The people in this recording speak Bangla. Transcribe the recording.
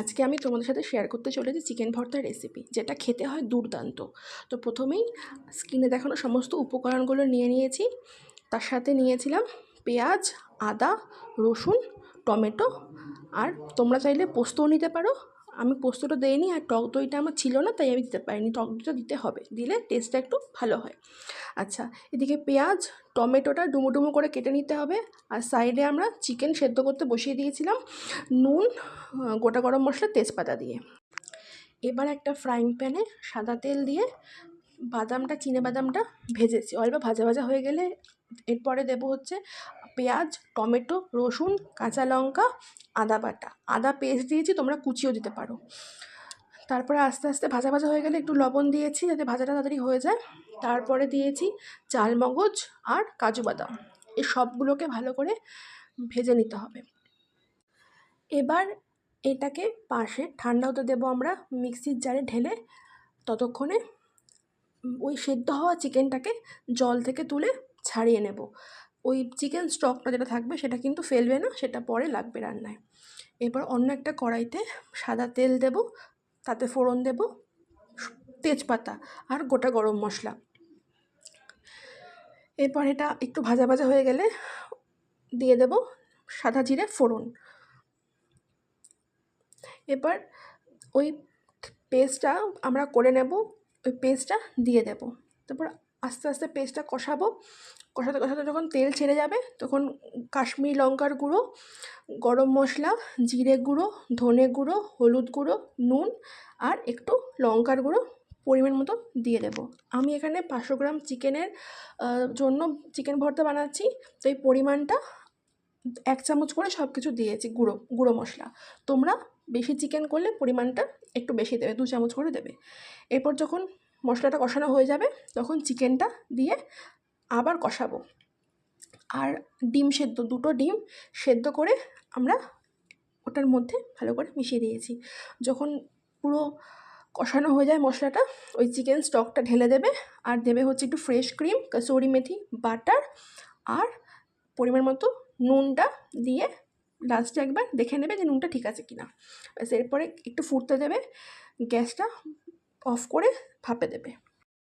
আজকে আমি তোমাদের সাথে শেয়ার করতে চলেছি চিকেন ভর্তার রেসিপি, যেটা খেতে হয় দুর্দান্ত। তো প্রথমেই স্ক্রিনে দেখানো সমস্ত উপকরণগুলো নিয়ে নিয়েছি। তার সাথে নিয়েছিলাম পেঁয়াজ, আদা, রসুন, টমেটো, আর তোমরা চাইলে পোস্তও নিতে পারো। আমি পোস্তটা দিইনি, আর টক দইটা আমার ছিল না, তাই আমি দিতে পারিনি। টক দইটা দিতে হবে, দিলে টেস্টটা একটু ভালো হয়। আচ্ছা, এদিকে পেঁয়াজ, টমেটোটা ডুমো ডুমো করে কেটে নিতে হবে। আর সাইডে আমরা চিকেন সেদ্ধ করতে বসিয়ে দিয়েছিলাম, নুন, গোটা গরম মশলা, তেজপাতা দিয়ে। এবার একটা ফ্রাইং প্যানে সাদা তেল দিয়ে চিনেবাদামটা ভেজেছি। অল্প ভাজা ভাজা হয়ে গেলে এরপরে দেবো হচ্ছে পেঁয়াজ, টমেটো, রসুন, কাঁচা লঙ্কা, আদা বাটা। আদা পেস্ট দিয়েছি, তোমরা কুচিও দিতে পারো। তারপরে আস্তে আস্তে ভাজা ভাজা হয়ে গেলে একটু লবণ দিয়েছি, যাতে ভাজাটা তাড়াতাড়ি হয়ে যায়। তারপরে দিয়েছি চালমগজ আর কাজু বাদাম। এই সবগুলোকে ভালো করে ভেজে নিতে হবে। এবার এটাকে পাশে ঠান্ডা হতে দেবো আমরা মিক্সির জারে ঢেলে। ততক্ষণে ওই সেদ্ধ হওয়া চিকেনটাকে জল থেকে তুলে ছাড়িয়ে নেব। ওই চিকেন স্টকটা যেটা থাকবে সেটা কিন্তু ফেলবে না, সেটা পরে লাগবে রান্নায়। এবার অন্য একটা কড়াইতে সাদা তেল দেব, তাতে ফোড়ন দেব তেজপাতা আর গোটা গরম মশলা। এরপর এটা একটু ভাজা ভাজা হয়ে গেলে দিয়ে দেব সাদা জিরে ফোড়ন। এবার ওই পেস্টটা আমরা করে নেব, ওই পেস্টটা দিয়ে দেব। তারপর আস্তে আস্তে পেস্টটা কষাবো। কষাতে কষাতে যখন তেল ছেড়ে যাবে, তখন কাশ্মীরি লঙ্কার গুঁড়ো, গরম মশলা, জিরে গুঁড়ো, ধনে গুঁড়ো, হলুদ গুঁড়ো, নুন আর একটু লঙ্কার গুঁড়ো পরিমাণ মতো দিয়ে দেব। আমি এখানে 500 গ্রাম চিকেনের জন্য চিকেন ভর্তা বানাচ্ছি, তো এই পরিমাণটা 1 চামচ করে সব কিছু দিয়েছি গুঁড়ো মশলা। তোমরা বেশি চিকেন করলে পরিমাণটা একটু বেশি দেবে, 2 চামচ করে দেবে। এরপর যখন মশলাটা কষানো হয়ে যাবে, তখন চিকেনটা দিয়ে আবার কষাবো। আর দুটো ডিম সেদ্ধ করে আমরা ওটার মধ্যে ভালো করে মিশিয়ে দিয়েছি। যখন পুরো কষানো হয়ে যায় মশলাটা, ওই চিকেন স্টকটা ঢেলে দেবে। আর দেবে হচ্ছে একটু ফ্রেশ ক্রিম, কাসুরি মেথি, বাটার আর পরিমাণ মতো নুনটা দিয়ে লাস্টে একবার দেখে নেবে যে নুনটা ঠিক আছে কিনা। ব্যাস, এরপরে একটু ফুটতে দেবে, গ্যাসটা অফ করে ভাপে দেবে।